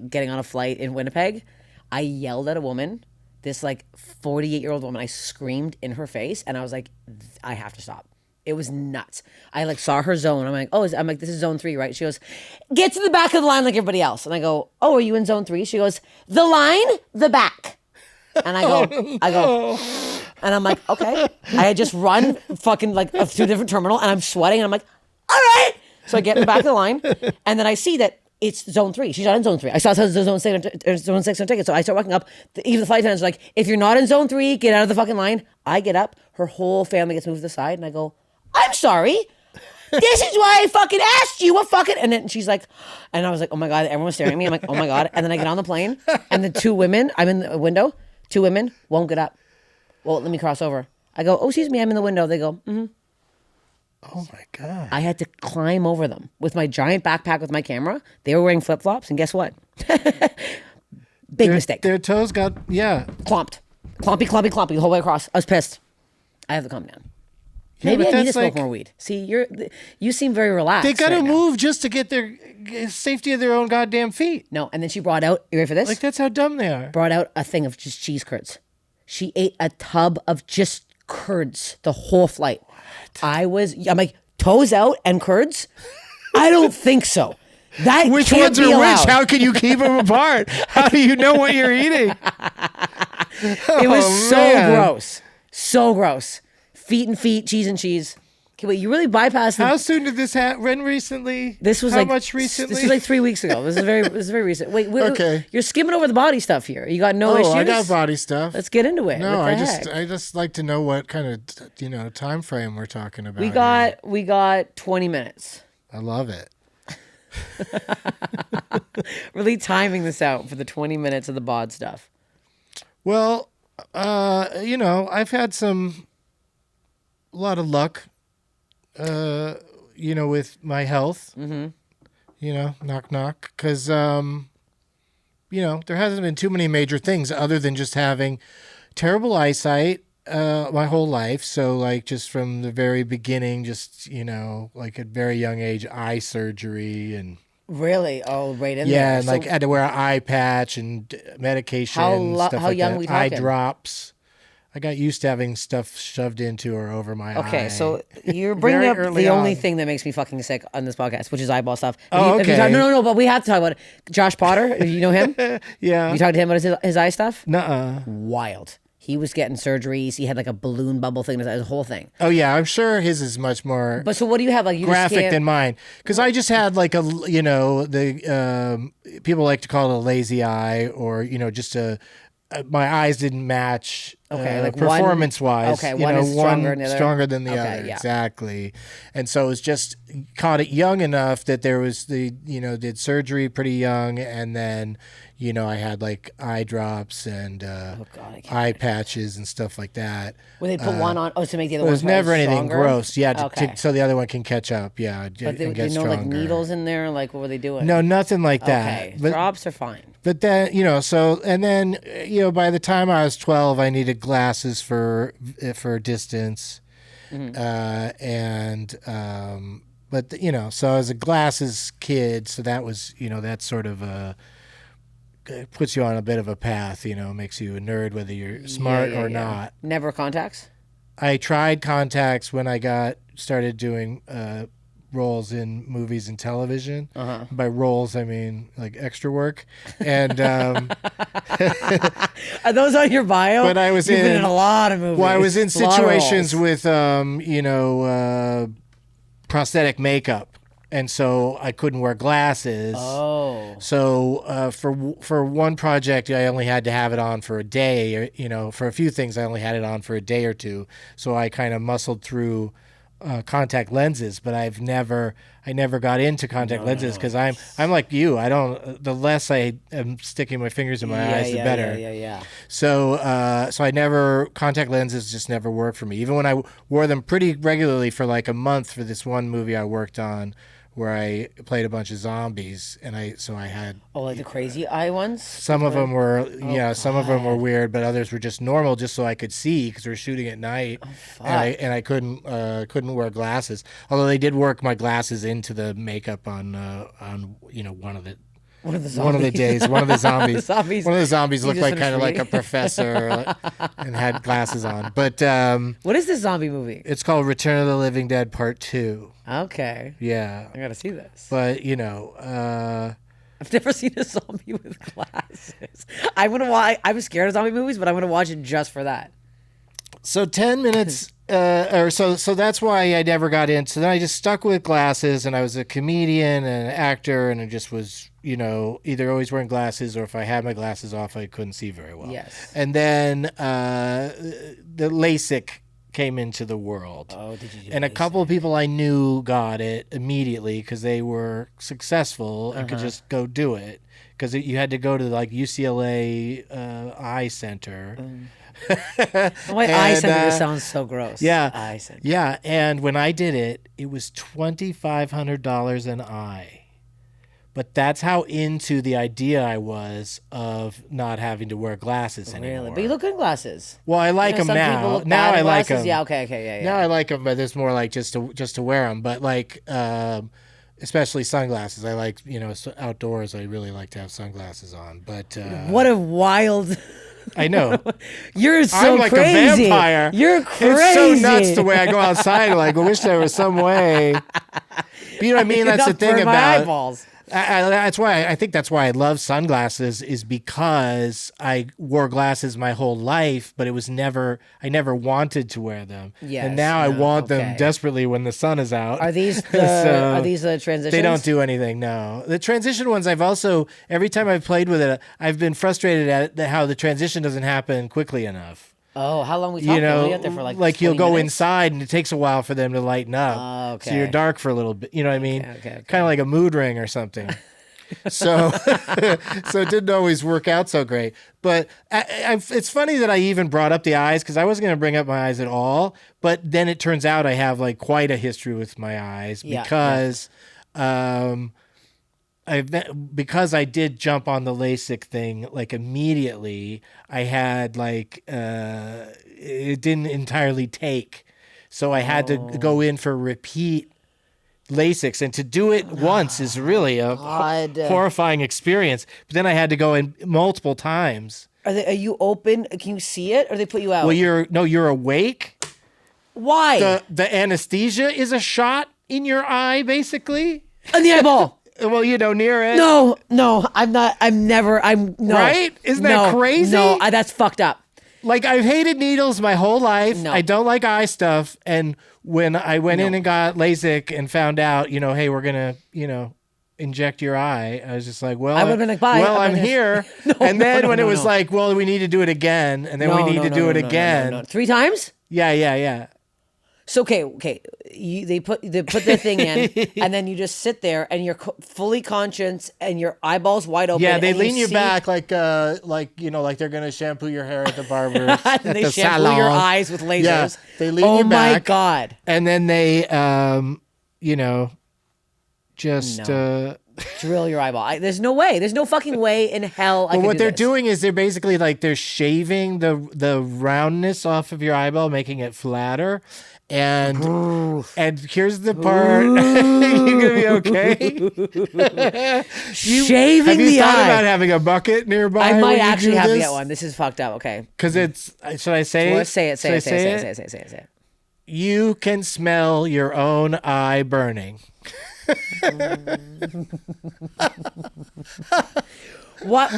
getting on a flight in Winnipeg. I yelled at a woman. This like 48-year-old woman, I screamed in her face, and I was like, I have to stop. It was nuts. I like saw her zone. I'm like, this is zone 3, right? She goes, get to the back of the line like everybody else. And I go, are you in zone 3? She goes, the line, the back. And I go, and I'm like, okay. I had just run fucking like to a different terminal, and I'm sweating, and I'm like, all right. So I get in the back of the line, and then I see that it's zone 3. She's not in zone 3. I saw it says zone 6 on ticket. So I start walking up. Even the flight attendants are like, if you're not in zone 3, get out of the fucking line. I get up. Her whole family gets moved to the side. And I go, I'm sorry. This is why I fucking asked you. What fucking... And then she's like... And I was like, oh my God. Everyone's staring at me. I'm like, oh my God. And then I get on the plane. And the 2 women... I'm in the window. 2 women won't get up. Well, let me cross over. I go, oh, excuse me. I'm in the window. They go, mm-hmm. Oh my God. I had to climb over them with my giant backpack with my camera. They were wearing flip-flops, and guess what? Big mistake. Their toes got, Clomped. Clompy the whole way across. I was pissed. I have to calm down. Maybe I need to smoke more weed. See, you seem very relaxed. They got to move just to get their safety of their own goddamn feet. No, and then she brought out, you ready for this? Like, that's how dumb they are. Brought out a thing of just cheese curds. She ate a tub of just curds the whole flight. I'm like, toes out and curds? I don't think so. That which can't ones be are allowed. which? How can you keep them apart? How do you know what you're eating? It was so gross. So gross. Feet and feet, cheese and cheese. Okay, wait, you really bypassed How soon did this when recently? This was How much recently? This was like 3 weeks ago. This is very recent. Wait, Okay. You're skimming over the body stuff here. You got no issues? I got body stuff. Let's get into it. No, What the heck? I just like to know what kind of time frame we're talking about. We got 20 minutes. I love it. Really timing this out for the 20 minutes of the bod stuff. Well, I've had a lot of luck, with my health. Mm-hmm. Knock, knock. Because, there hasn't been too many major things other than just having terrible eyesight my whole life. So, like, just from the very beginning, just, like at very young age, eye surgery and... Really? Oh, right in there. Yeah, and like I had to wear an eye patch and medication and stuff how like young that. we Eye talking? drops. I got used to having stuff shoved into or over my eye. Okay, so you're bringing up early the only on. thing that makes me fucking sick on this podcast, which is eyeball stuff. Okay. No, but we have to talk about it. Josh Potter, you know him? Yeah. You talked to him about his eye stuff? Nuh-uh. Wild. He was getting surgeries. He had like a balloon bubble thing. It was a whole thing. Oh yeah, I'm sure his is much more But so what do you have? Like you graphic just than mine. Because I just had like people like to call it a lazy eye, or just my eyes didn't match. Okay, like performance wise. Okay, one is stronger than the other. Stronger than the Okay, other. yeah. Exactly. And so it was just caught it young enough that there was did surgery pretty young, and then I had like eye drops and eye patches and stuff like that. Well, they put one on to make the other It one was never anything stronger? gross. Yeah, Okay. so the other one can catch up. Yeah, But they and get no stronger. like needles in there. Like what were they doing? No, nothing like that. Okay, But, drops are fine. But then, by the time I was 12, I needed glasses for distance. Mm-hmm. So I was a glasses kid, so that was, that's sort of it puts you on a bit of a path, makes you a nerd whether you're smart or not. Never contacts? I tried contacts when I started doing roles in movies and television. By roles, I mean like extra work. And Are those on your bio? But I was You've been in a lot of movies. Well, I was in A lot of situations roles. with prosthetic makeup. And so I couldn't wear glasses. Oh. So for one project, I only had to have it on for a day. For a few things, I only had it on for a day or two. So I kind of muscled through contact lenses, but I never got into contact lenses because I'm like you. The less I am sticking my fingers in my eyes, the better. Yeah. So contact lenses just never worked for me. Even when I wore them pretty regularly for like a month for this one movie I worked on, where I played a bunch of zombies, and I had like the crazy eye ones. Some of them were some of them were weird, but others were just normal, just so I could see because we were shooting at night, and I couldn't wear glasses. Although they did work my glasses into the makeup on one of the days, one of the zombies. One of the zombies looked like kind of like a professor and had glasses on. But what is this zombie movie? It's called Return of the Living Dead Part 2. Okay. Yeah. I gotta see this. But I've never seen a zombie with glasses. I'm gonna watch. I'm scared of zombie movies, but I'm gonna watch it just for that. So 10 minutes. So that's why I never got into. Then I just stuck with glasses, and I was a comedian and an actor, and I just was, either always wearing glasses, or if I had my glasses off, I couldn't see very well. Yes. And then the Lasik came into the world. Oh, did you? And a couple of people I knew got it immediately because they were successful and could just go do it. Because you had to go to like UCLA Eye Center. Eye Center sounds so gross. Yeah. Eye Center. Yeah. And when I did it, it was $2,500 an eye. But that's how into the idea I was of not having to wear glasses anymore. Really? But you look good in glasses. Well, I like them some people now. look Now bad I in like glasses. them. Yeah. Okay. Yeah. Now I like them, but it's more like just to wear them. But like, especially sunglasses. I like outdoors. I really like to have sunglasses on. But what a wild. I know. You're so I'm like crazy. a vampire. You're crazy. It's so nuts the way I go outside. Like I wish there was some way. But you know what I mean? That's the thing my about eyeballs. I think that's why I love sunglasses, is because I wore glasses my whole life, but I never wanted to wear them. Yes, and now I want them desperately when the sun is out. Are these the transitions? They don't do anything. No, the transition ones. Every time I've played with it, I've been frustrated at how the transition doesn't happen quickly enough. Oh, how long we talking? You out there for like you'll go minutes? Inside and it takes a while for them to lighten up. Okay. So you're dark for a little bit. You know what I mean? Okay. Kind of like a mood ring or something. So it didn't always work out so great. But it's funny that I even brought up the eyes, because I wasn't going to bring up my eyes at all. But then it turns out I have like quite a history with my eyes because because I did jump on the Lasik thing like immediately. I had like it didn't entirely take, so I had to go in for repeat Lasix, and to do it once is really a horrifying experience. But then I had to go in multiple times. Are you open? Can you see it, or they put you out? Well, you're awake. Why? The anesthesia is a shot in your eye, basically. In the eyeball. Well, near it. No, I'm not. No. Right? Isn't that crazy? No, that's fucked up. Like, I've hated needles my whole life. No. I don't like eye stuff. And when I went in and got LASIK and found out, hey, we're going to, inject your eye, I was just like, well, I would have been like, bye. Well, I'm here. When it was like, well, we need to do it again. And then we need to do it again. No. 3 times? Yeah. So okay, they put the thing in, and then you just sit there, and you're fully conscious, and your eyeballs wide open. Yeah, they lean you back like they're gonna shampoo your hair at the barber. And they shampoo your eyes with lasers. Yeah, they lean you back. Oh my god! And then they, drill your eyeball. There's no way. There's no fucking way in hell. Well, what they're doing is they're basically they're shaving the roundness off of your eyeball, making it flatter. And here's the part. You gonna be okay? Shaving the eye. Have you thought about having a bucket nearby? I might actually have to get one. This is fucked up. Okay. Because should I say it? Let's say it. You can smell your own eye burning. What?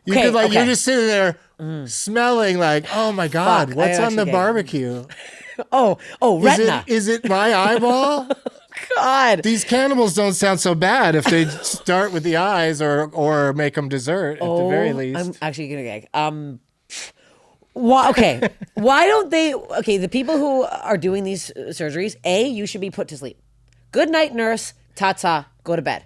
You're just sitting there smelling like, oh my god, what's on the barbecue? Oh, retina. Is it my eyeball? God, these cannibals don't sound so bad if they start with the eyes or make them dessert at the very least. I'm actually gonna gag. Why? Okay, why don't they? Okay, the people who are doing these surgeries, you should be put to sleep. Good night, nurse. Ta-ta. Go to bed.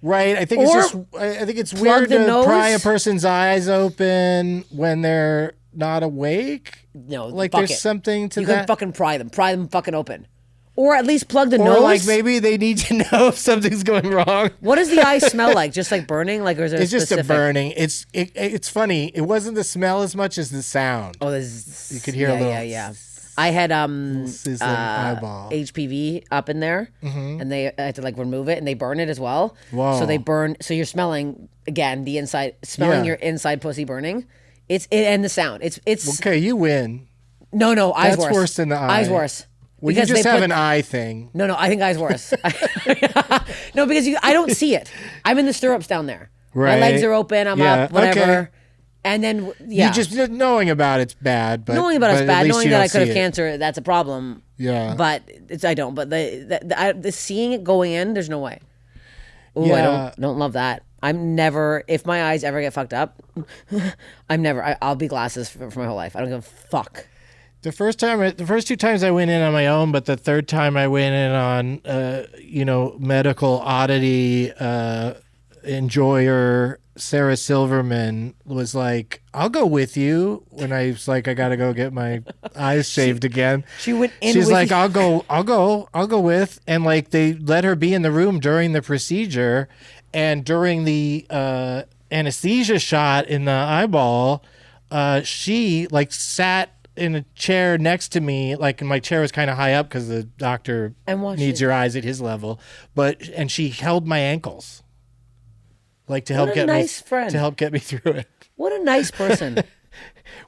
Right. I think it's weird to pry a person's eyes open when they're not awake. No, like there's something to that. You can fucking pry them fucking open, or at least plug the nose. Or like maybe they need to know if something's going wrong. What does the eye smell like? Just like burning? Like, or is there? It's just a burning. It's funny. It wasn't the smell as much as the sound. Oh, you could hear a little. Yeah. I had eyeball. HPV up in there, and I had to remove it, and they burn it as well. Whoa. So they burn. So you're smelling again the inside, smelling your inside pussy burning. And the sound. It's okay. You win. No, eyes worse. That's worse than the eye. Eyes worse. Well, you just have an eye thing. No, I think eyes worse. No, because I don't see it. I'm in the stirrups down there. Right. My legs are open. I'm up. Whatever. Okay. And then, you just knowing about it's bad. But knowing about it's bad. Knowing that I could have cancer, that's a problem. Yeah. But I don't. But the seeing it going in, there's no way. Ooh, yeah. I don't love that. I'm never. If my eyes ever get fucked up, I'll be glasses for my whole life. I don't give a fuck. The first 2 times I went in on my own, but the third time I went in on, medical oddity enjoyer Sarah Silverman was like, I'll go with you. When I was like, I gotta go get my eyes shaved again. She went in. She's like, I'll go with, and they let her be in the room during the procedure, and during the anesthesia shot in the eyeball, she sat in a chair next to me, and my chair was kind of high up because the doctor needs your eyes at his level, and she held my ankles. To help get me through it. What a nice person.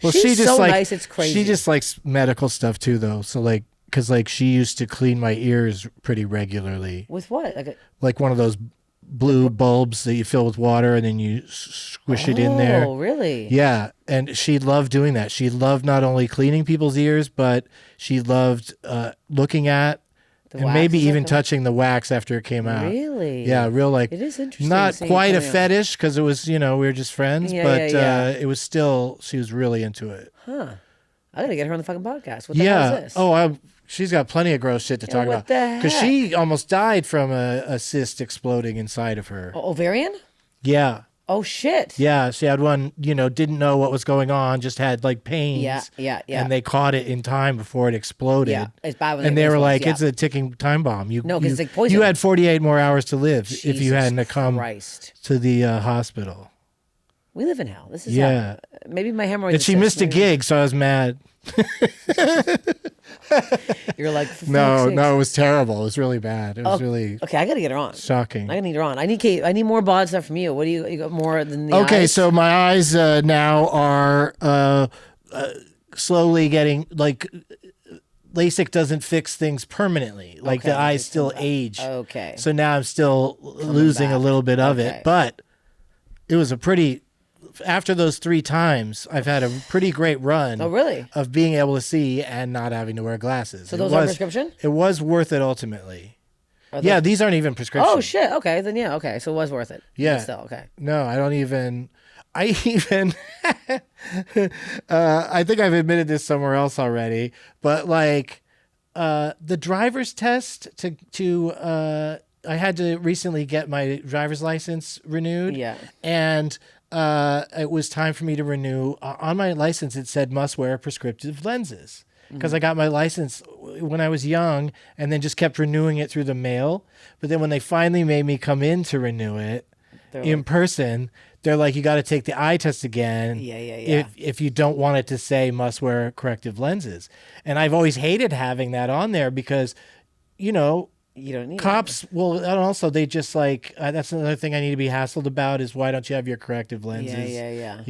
Well, she's so nice, it's crazy. She just likes medical stuff too, though. So because she used to clean my ears pretty regularly. With what? Like one of those blue bulbs that you fill with water and then you squish it in there. Oh, really? Yeah, and she loved doing that. She loved not only cleaning people's ears, but she loved looking at and maybe even touching the wax after it came out. Really? Yeah, real like. It is interesting. Not quite a fetish because it was, we were just friends, but it was still, she was really into it. Huh. I gotta get her on the fucking podcast. What the hell is this? Oh, she's got plenty of gross shit to talk about. Because she almost died from a cyst exploding inside of her. Ovarian? Yeah. Oh, shit. Yeah, she had one, didn't know what was going on, just had like pains. Yeah. And they caught it in time before it exploded. Yeah, it's bad when and they were like, it's a ticking time bomb. No, because it's like poison. You had 48 more hours to live if you hadn't come to the hospital. We live in hell. This is hell. Maybe my hemorrhoids. And she missed a gig, so I was mad. You're like, no, it was terrible. It was really bad. It was really okay. I gotta get her on. Shocking. I gotta need her on. I need more bod stuff from you. What do you got more than the Okay, eyes? so my eyes now are slowly getting like LASIK doesn't fix things permanently. Like the eyes still age. Okay. So now I'm still losing a little bit of it, but it was a pretty. After those 3 times, I've had a pretty great run. Oh, really? Of being able to see and not having to wear glasses. So those are prescription? It was worth it ultimately. Yeah, these aren't even prescription. Oh, shit. Okay, then okay. So it was worth it. Yeah. But still, okay. No, I even I think I've admitted this somewhere else already, but like the driver's test to I had to recently get my driver's license renewed. Yeah. And it was time for me to renew. On my license, it said must wear prescriptive lenses because I got my license when I was young and then just kept renewing it through the mail. But then when they finally made me come in to renew it in person, they're like, you got to take the eye test again. Yeah. If you don't want it to say must wear corrective lenses. And I've always hated having that on there because, you don't need cops. Well, and also they just like that's another thing I need to be hassled about is why don't you have your corrective lenses? Yeah.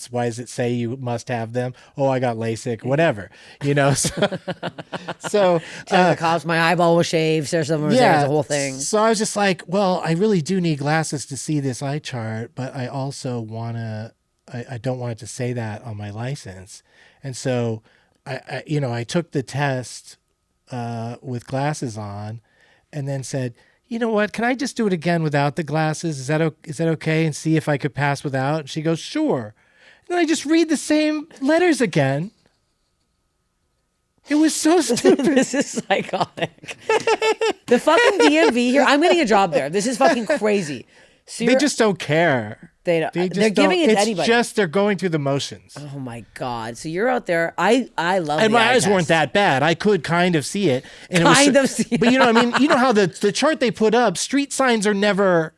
Why does it say you must have them? Oh, I got LASIK, whatever. So the cops, my eyeball was shaved. There's a whole thing. So I was just like, well, I really do need glasses to see this eye chart, but I also wanna. I don't want it to say that on my license, and so I took the test with glasses on. And then said, you know what? Can I just do it again without the glasses? Is that okay? And see if I could pass without? And she goes, sure. And then I just read the same letters again. It was so stupid. This is psychotic. The fucking DMV here. I'm getting a job there. This is fucking crazy. So they just don't care. They're giving it to anybody. It's just they're going through the motions. Oh my God. So you're out there. I love and the my eye eyes test. weren't that bad. I could kind of see it. And see it. But you know how the chart they put up, street signs are never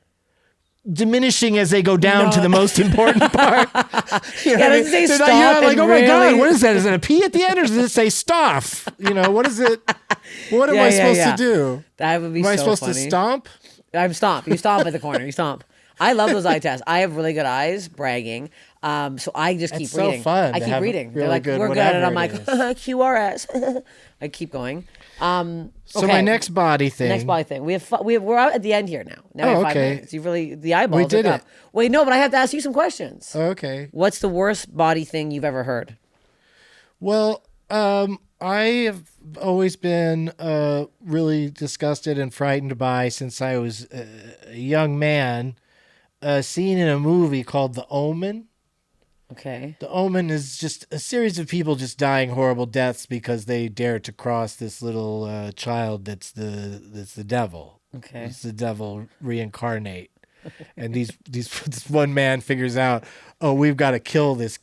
diminishing as they go down to the most important part. Does it say stop? You're like, oh my God, what is that? Is it a P at the end or does it say stop? What is it? What am I supposed to do? That would be Am I supposed funny. to stomp? I'm stomp. You stomp at the corner. You stomp. I love those eye tests. I have really good eyes, bragging. So I just keep reading. So fun. I keep reading. Really They're like, good, we're good. And I'm like, it is. QRS. I keep going. So my next body thing. Next body thing. We're out at the end here now. Now we have 5 minutes. You really, the eyeballs We did are up. it. Wait, no, but I have to ask you some questions. Okay. What's the worst body thing you've ever heard? Well, I have always been really disgusted and frightened by, since I was a young man, a scene in a movie called The Omen. Okay. The Omen is just a series of people just dying horrible deaths because they dared to cross this little child that's the devil. Okay. It's the devil reincarnate. And this one man figures out, oh, we've got to kill this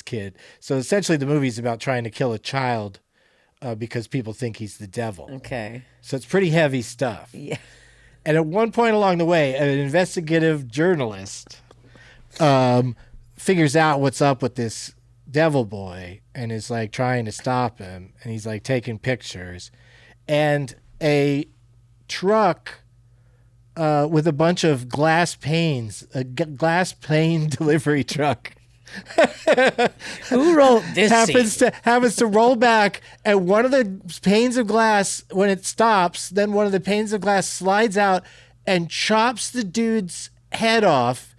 kid. So essentially the movie's about trying to kill a child because people think he's the devil. Okay. So it's pretty heavy stuff. Yeah. And at one point along the way, an investigative journalist figures out what's up with this devil boy and is like trying to stop him. And he's like taking pictures. And a truck with a bunch of glass panes, a glass pane delivery truck. Who wrote this happens to roll back, and one of the panes of glass, when it stops, then one of the panes of glass slides out, and chops the dude's head off.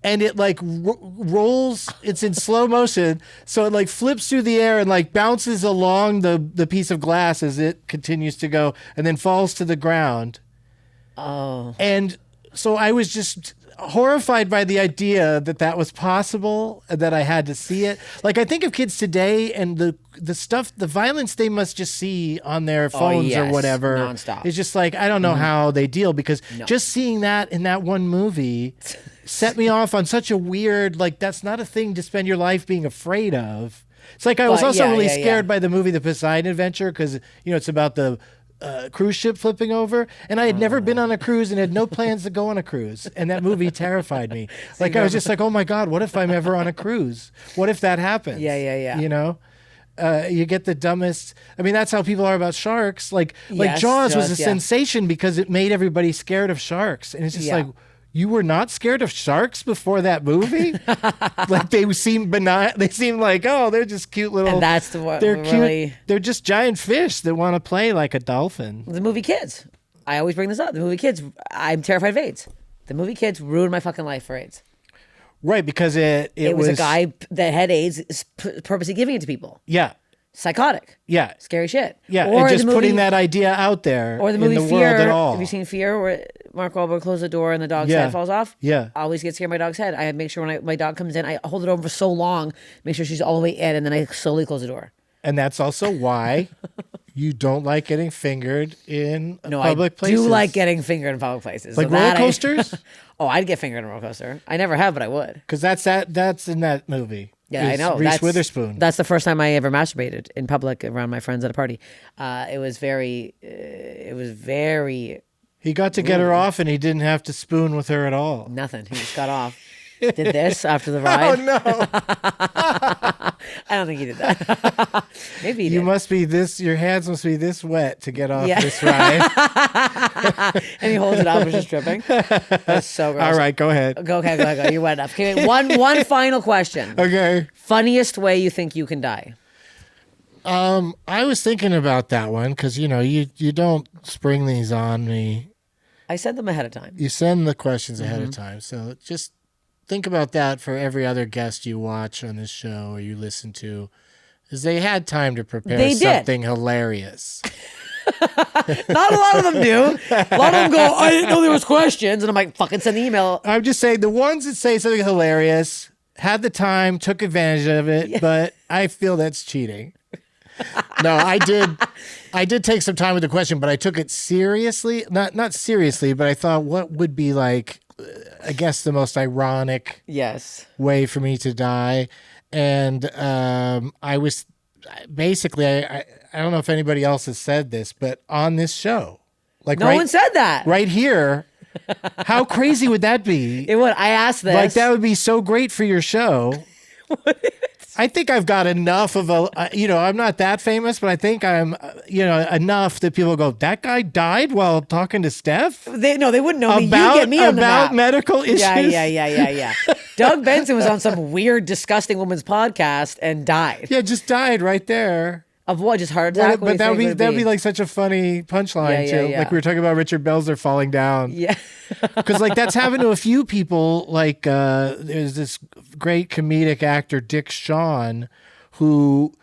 And it like rolls, it's in slow motion. So it like flips through the air and like bounces along the piece of glass as it continues to go and then falls to the ground. Oh. And so I was just horrified by the idea that was possible, that I had to see it. Like I think of kids today and the stuff, the violence they must just see on their phones or whatever. Nonstop. It's just like, I don't know how they deal, because just seeing that in that one movie set me off on such a weird, like, that's not a thing to spend your life being afraid of. It's like I was also really scared by the movie The Poseidon Adventure, because, it's about the cruise ship flipping over, and I had never been on a cruise and had no plans to go on a cruise, and that movie terrified me. Like I was just like, oh my God, what if I'm ever on a cruise? What if that happens? Yeah. You get the dumbest. I mean, that's how people are about sharks. Like Jaws was a sensation because it made everybody scared of sharks, and it's just like, you were not scared of sharks before that movie? Like they seem benign. They seem like, oh, they're just cute little. And that's they're cute. Really... They're just giant fish that want to play like a dolphin. The movie Kids. I always bring this up. The movie Kids. I'm terrified of AIDS. The movie Kids ruined my fucking life for AIDS. Right, because it was a guy that had AIDS, purposely giving it to people. Yeah. Psychotic. Yeah. Scary shit. Yeah, or and just putting that idea out there or the movie in the Fear. world at all. Have you seen Fear, where Mark Wahlberg closes the door and the dog's head falls off? Yeah. I always get scared of my dog's head. I make sure when my dog comes in, I hold it over for so long, make sure she's all the way in, and then I slowly close the door. And that's also why you don't like getting fingered in public places. I do like getting fingered in public places. Like roller coasters? I'd get fingered in a roller coaster. I never have, but I would. Because that's in that movie. Yeah, I know. Reese Witherspoon. That's the first time I ever masturbated in public around my friends at a party. It was very. He got to get her off, and he didn't have to spoon with her at all. Nothing. He just got off. Did this after the ride. Oh no! I don't think he did that. Maybe he did. You must be this. Your hands must be this wet to get off this ride. And he holds it up and just dripping. That's so gross. All right, go ahead. Go. You wet enough. Okay, one final question. Okay. Funniest way you think you can die? I was thinking about that one because you don't spring these on me. I send them ahead of time. You send the questions ahead of time, so just think about that for every other guest you watch on this show or you listen to, is they had time to prepare something hilarious. Not a lot of them do. A lot of them go, I didn't know there was questions, and I'm like, fucking send the email. I'm just saying the ones that say something hilarious had the time, took advantage of it, but I feel that's cheating. No, I did take some time with the question, but I took it seriously. Not seriously, but I thought, what would be like, I guess, the most ironic way for me to die. And I was basically, I don't know if anybody else has said this, but on this show, like no one said that right here. How crazy would that be? It would. I asked this. Like that would be so great for your show. I think I've got enough of I'm not that famous, but I think I'm, enough that people go, that guy died while talking to Steph? They wouldn't know me. You get me on the map. About medical issues? Yeah. Doug Benson was on some weird, disgusting woman's podcast and died. Yeah, just died right there. Of what? Just heart attack? But that would be like such a funny punchline too. Yeah. Like we were talking about Richard Belzer falling down. Yeah. Because like that's happened to a few people. Like there's this great comedic actor Dick Shawn who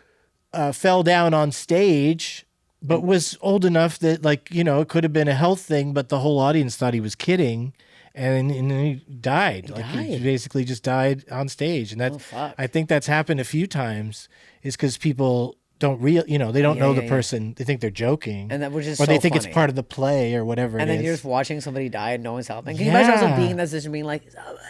fell down on stage, but was old enough that it could have been a health thing, but the whole audience thought he was kidding. And he died. He basically just died on stage. And I think that's happened a few times is because people don't they don't know the person. They think they're joking. And that which is or they think funny. it's part of the play or whatever and it is. And then you're just watching somebody die and no one's helping. Can you imagine also being in that position being like,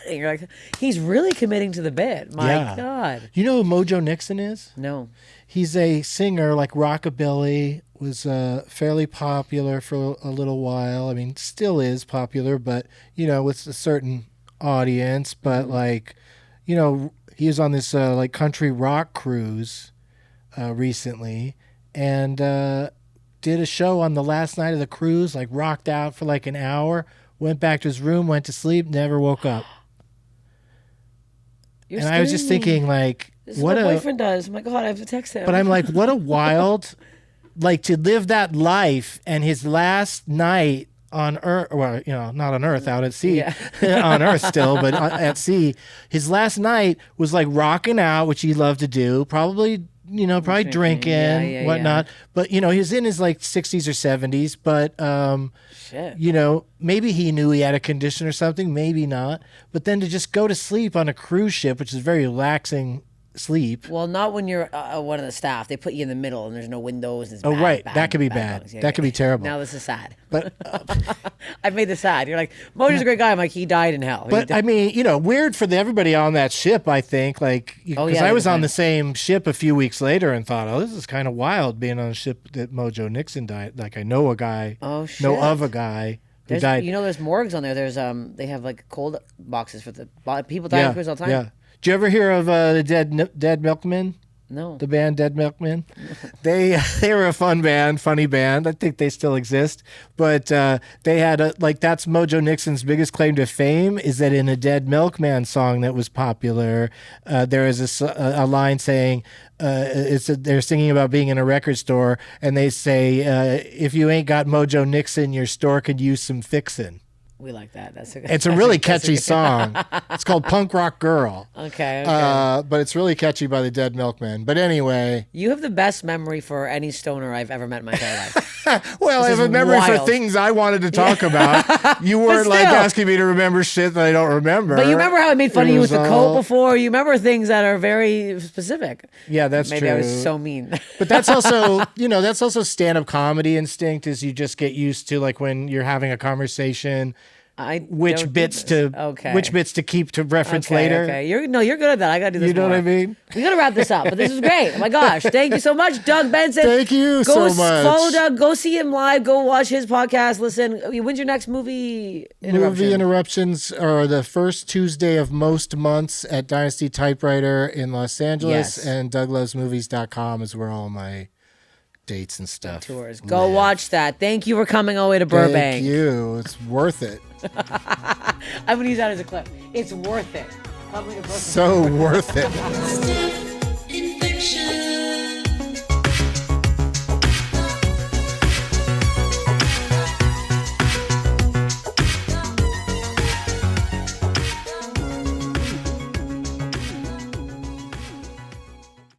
and you're like, he's really committing to the bit. My God. You know who Mojo Nixon is? No. He's a singer like rockabilly, was fairly popular for a little while. I mean, still is popular, but, with a certain audience. But he was on this country rock cruise recently and did a show on the last night of the cruise, rocked out for an hour, went back to his room, went to sleep, never woke up. And I was just thinking this is what my boyfriend does. Oh my God, I have to text him. But I'm like, what a wild, to live that life and his last night on Earth, well, not on Earth, out at sea, on Earth still, but at sea. His last night was like rocking out, which he loved to do, probably drinking, whatnot. But, he was in his like 60s or 70s, but, maybe he knew he had a condition or something, maybe not. But then to just go to sleep on a cruise ship, which is very relaxing sleep. Well, not when you're one of the staff. They put you in the middle and there's no windows. And it's right. That could be bad. That could be terrible. Now this is sad. But I've made this sad. You're like, Mojo's a great guy. I'm like, he died in hell. But I mean, weird for everybody on that ship, I think. Like, because I was on the same ship a few weeks later and thought, this is kind of wild being on a ship that Mojo Nixon died. Like, I know a guy, know of a guy who died. There's morgues on there. There's they have like cold boxes for the people dying on cruise all the time. Yeah. Did you ever hear of the Dead Milkmen? No. The band Dead Milkmen? They were a funny band. I think they still exist. But they had that's Mojo Nixon's biggest claim to fame is that in a Dead Milkman song that was popular, there is a line saying, they're singing about being in a record store, and they say, if you ain't got Mojo Nixon, your store could use some fixin'. We like that. It's a really catchy song. It's called Punk Rock Girl. Okay. But it's really catchy by the Dead Milkmen. But anyway. You have the best memory for any stoner I've ever met in my entire life. Well, I have a memory for things I wanted to talk about. You weren't asking me to remember shit that I don't remember. But you remember how I made fun of you with the coat before? You remember things that are very specific. Yeah, that's true. Maybe I was so mean. But that's also, that's also stand-up comedy instinct is you just get used to like when you're having a conversation. Which bits to keep to reference later. Okay, you're good at that. I gotta do this. You know more. what I mean? We gotta wrap this up, but this is great. Oh my gosh, thank you so much, Doug Benson. Thank you so much. Follow Doug. Go see him live. Go watch his podcast. Listen. When's your next movie interruption? Movie interruptions are the first Tuesday of most months at Dynasty Typewriter in Los Angeles, and DougLovesMovies.com is where all my dates and stuff. Tours. Go watch that. Thank you for coming all the way to Burbank. Thank you. It's worth it. I'm going to use that as a clip. It's worth it. So worth it.